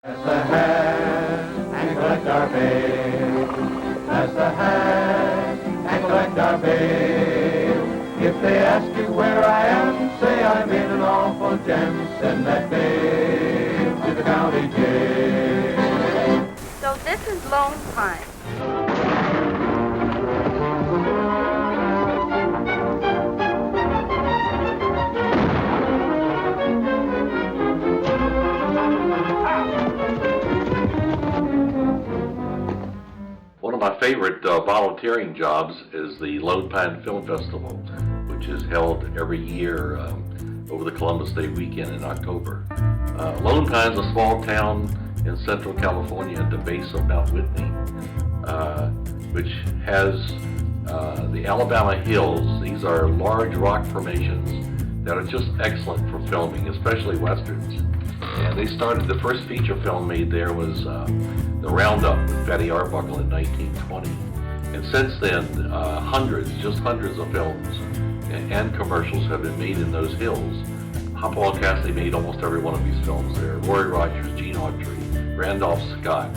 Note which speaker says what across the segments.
Speaker 1: Pass the hat and collect our bail. Pass the hat and collect our bail. If they ask you where I am, say I'm in an awful jam. Send that bail to the county jail.
Speaker 2: So this is Lone Pine.
Speaker 3: One of my favorite volunteering jobs is the Lone Pine Film Festival, which is held every year over the Columbus Day weekend in October. Lone Pine is a small town in central California at the base of Mount Whitney, which has the Alabama Hills. These are large rock formations that are just excellent for filming, especially westerns. And they started, the first feature film made there was The Roundup with Fatty Arbuckle in 1920. And since then, hundreds of films and commercials have been made in those hills. Hopalong Cassidy made almost every one of these films there. Roy Rogers, Gene Autry, Randolph Scott.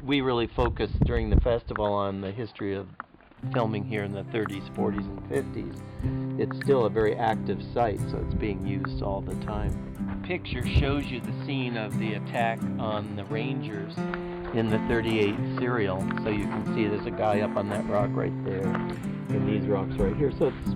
Speaker 4: We really focused during the festival on the history of filming here in the 30s, 40s, and 50s. It's still a very active site, so it's being used all the time. The picture shows you the scene of the attack on the Rangers in the 38 serial. So you can see there's a guy up on that rock right there, and these rocks right here. So it's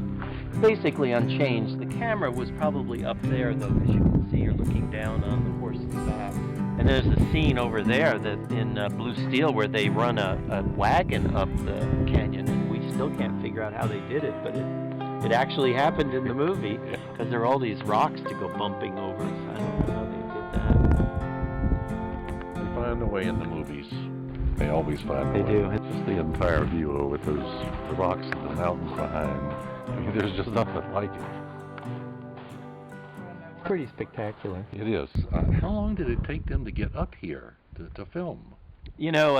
Speaker 4: basically unchanged. The camera was probably up there, though, as you can see, you're looking down on the horse's back. And there's a scene over there that in Blue Steel where they run a wagon up the canyon, and we still can't figure out how they did it, but it actually happened in the movie because there are all these rocks to go bumping over. So I don't know how they did that.
Speaker 3: They find a way in the movies. They always find a way.
Speaker 4: They do.
Speaker 3: It's the entire view with those rocks and the mountains behind. I mean, there's just nothing like it.
Speaker 4: Pretty spectacular.
Speaker 3: It is. How long did it take them to get up here to film?
Speaker 4: You know,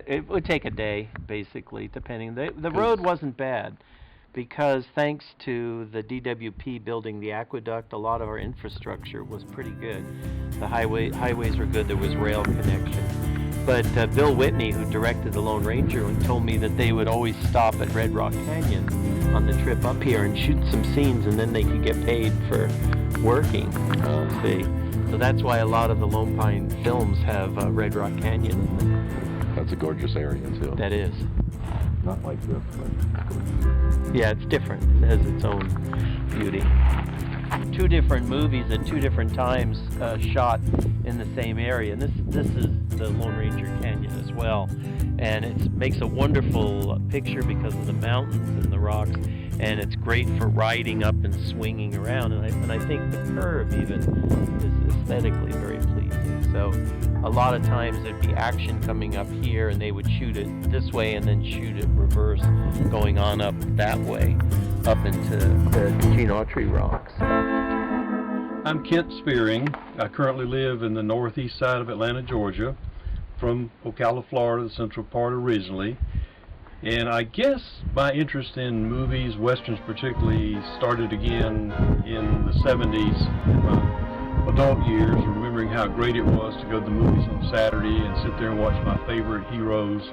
Speaker 4: it would take a day, basically, depending. The road wasn't bad because thanks to the DWP building the aqueduct, a lot of our infrastructure was pretty good. The highways were good. There was rail connection. But Bill Whitney, who directed The Lone Ranger, told me that they would always stop at Red Rock Canyon on the trip up here and shoot some scenes, and then they could get paid for working. So that's why a lot of the Lone Pine films have Red Rock Canyon in them.
Speaker 3: That's a gorgeous area, too.
Speaker 4: That is.
Speaker 3: Not like this, but...
Speaker 4: Yeah, it's different. It has its own beauty. Two different movies at two different times shot in the same area. And this is the Lone Ranger Canyon as well. And it makes a wonderful picture because of the mountains and the rocks. And it's great for riding up and swinging around. And I think the curve even is aesthetically very pleasing. So a lot of times there'd be action coming up here and they would shoot it this way and then shoot it reverse going on up that way, up into the Gene Autry rocks.
Speaker 5: I'm Kent Spearing. I currently live in the northeast side of Atlanta, Georgia, from Ocala, Florida, the central part originally. And I guess my interest in movies, westerns particularly, started again in the 70s, in my adult years, remembering how great it was to go to the movies on Saturday and sit there and watch my favorite heroes.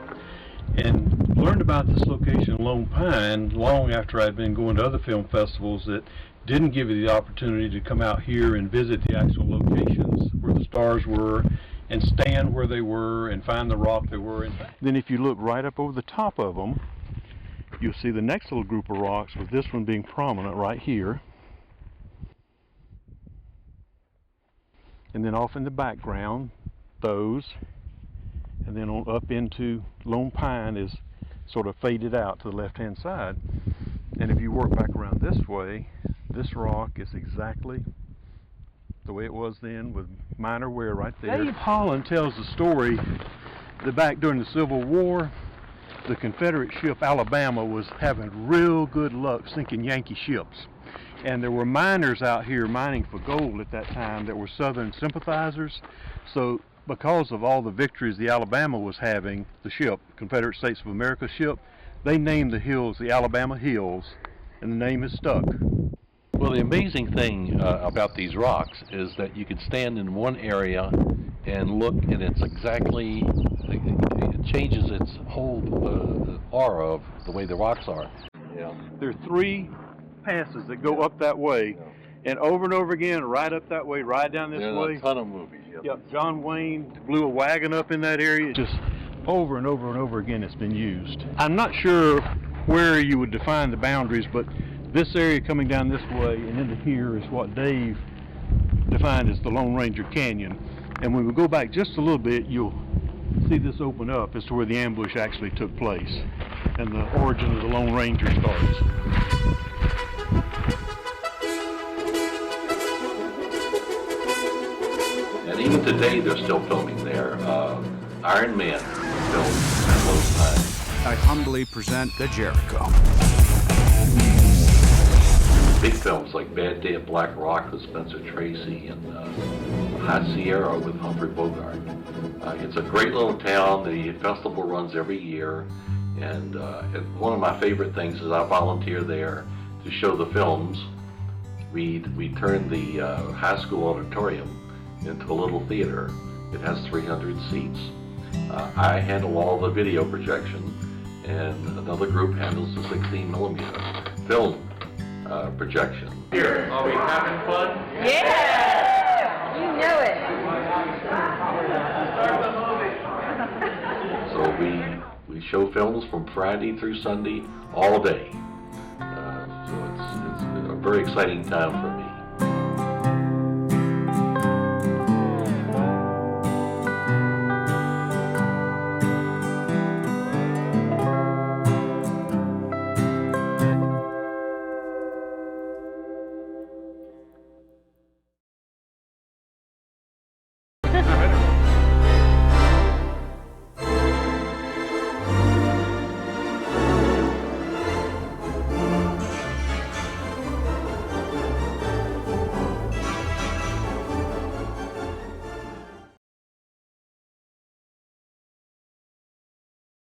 Speaker 5: And learned about this location, Lone Pine, long after I'd been going to other film festivals that didn't give you the opportunity to come out here and visit the actual locations where the stars were and stand where they were and find the rock they were in.
Speaker 6: Then if you look right up over the top of them, you'll see the next little group of rocks, with this one being prominent right here. And then off in the background, those. And then on up into Lone Pine is sort of faded out to the left-hand side. And if you work back around this way, this rock is exactly the way it was then, with minor wear right there. Dave Holland tells the story that back during the Civil War, the Confederate ship Alabama was having real good luck sinking Yankee ships. And there were miners out here mining for gold at that time that were Southern sympathizers. So because of all the victories the Alabama was having, the ship, Confederate States of America ship, they named the hills the Alabama Hills, and the name has stuck.
Speaker 4: Well,
Speaker 3: Well, the amazing thing about these rocks is that you can stand in one area and look, and it's exactly, it changes its whole aura of the way the rocks are. Yeah.
Speaker 6: There are 3 passes that go up that way, and over again, right up that way, right down this way.
Speaker 3: There's a ton of movies.
Speaker 6: Yep, John Wayne blew a wagon up in that area. Just over and over again it's been used. I'm not sure where you would define the boundaries, but this area coming down this way and into here is what Dave defined as the Lone Ranger Canyon. And when we go back just a little bit, you'll see this open up as to where the ambush actually took place and the origin of the Lone Ranger starts.
Speaker 3: And even today, they're still filming there. Iron Man filmed at Lone Pine.
Speaker 7: I humbly present the Jericho.
Speaker 3: Big films like Bad Day at Black Rock with Spencer Tracy and High Sierra with Humphrey Bogart. It's a great little town. The festival runs every year. And one of my favorite things is I volunteer there to show the films. We turn the high school auditorium into a little theater. It has 300 seats. I handle all the video projection, and another group handles the 16mm film projection. Here, are we having fun?
Speaker 2: Yeah! You know it.
Speaker 3: So we show films from Friday through Sunday all day. So it's a very exciting time for me.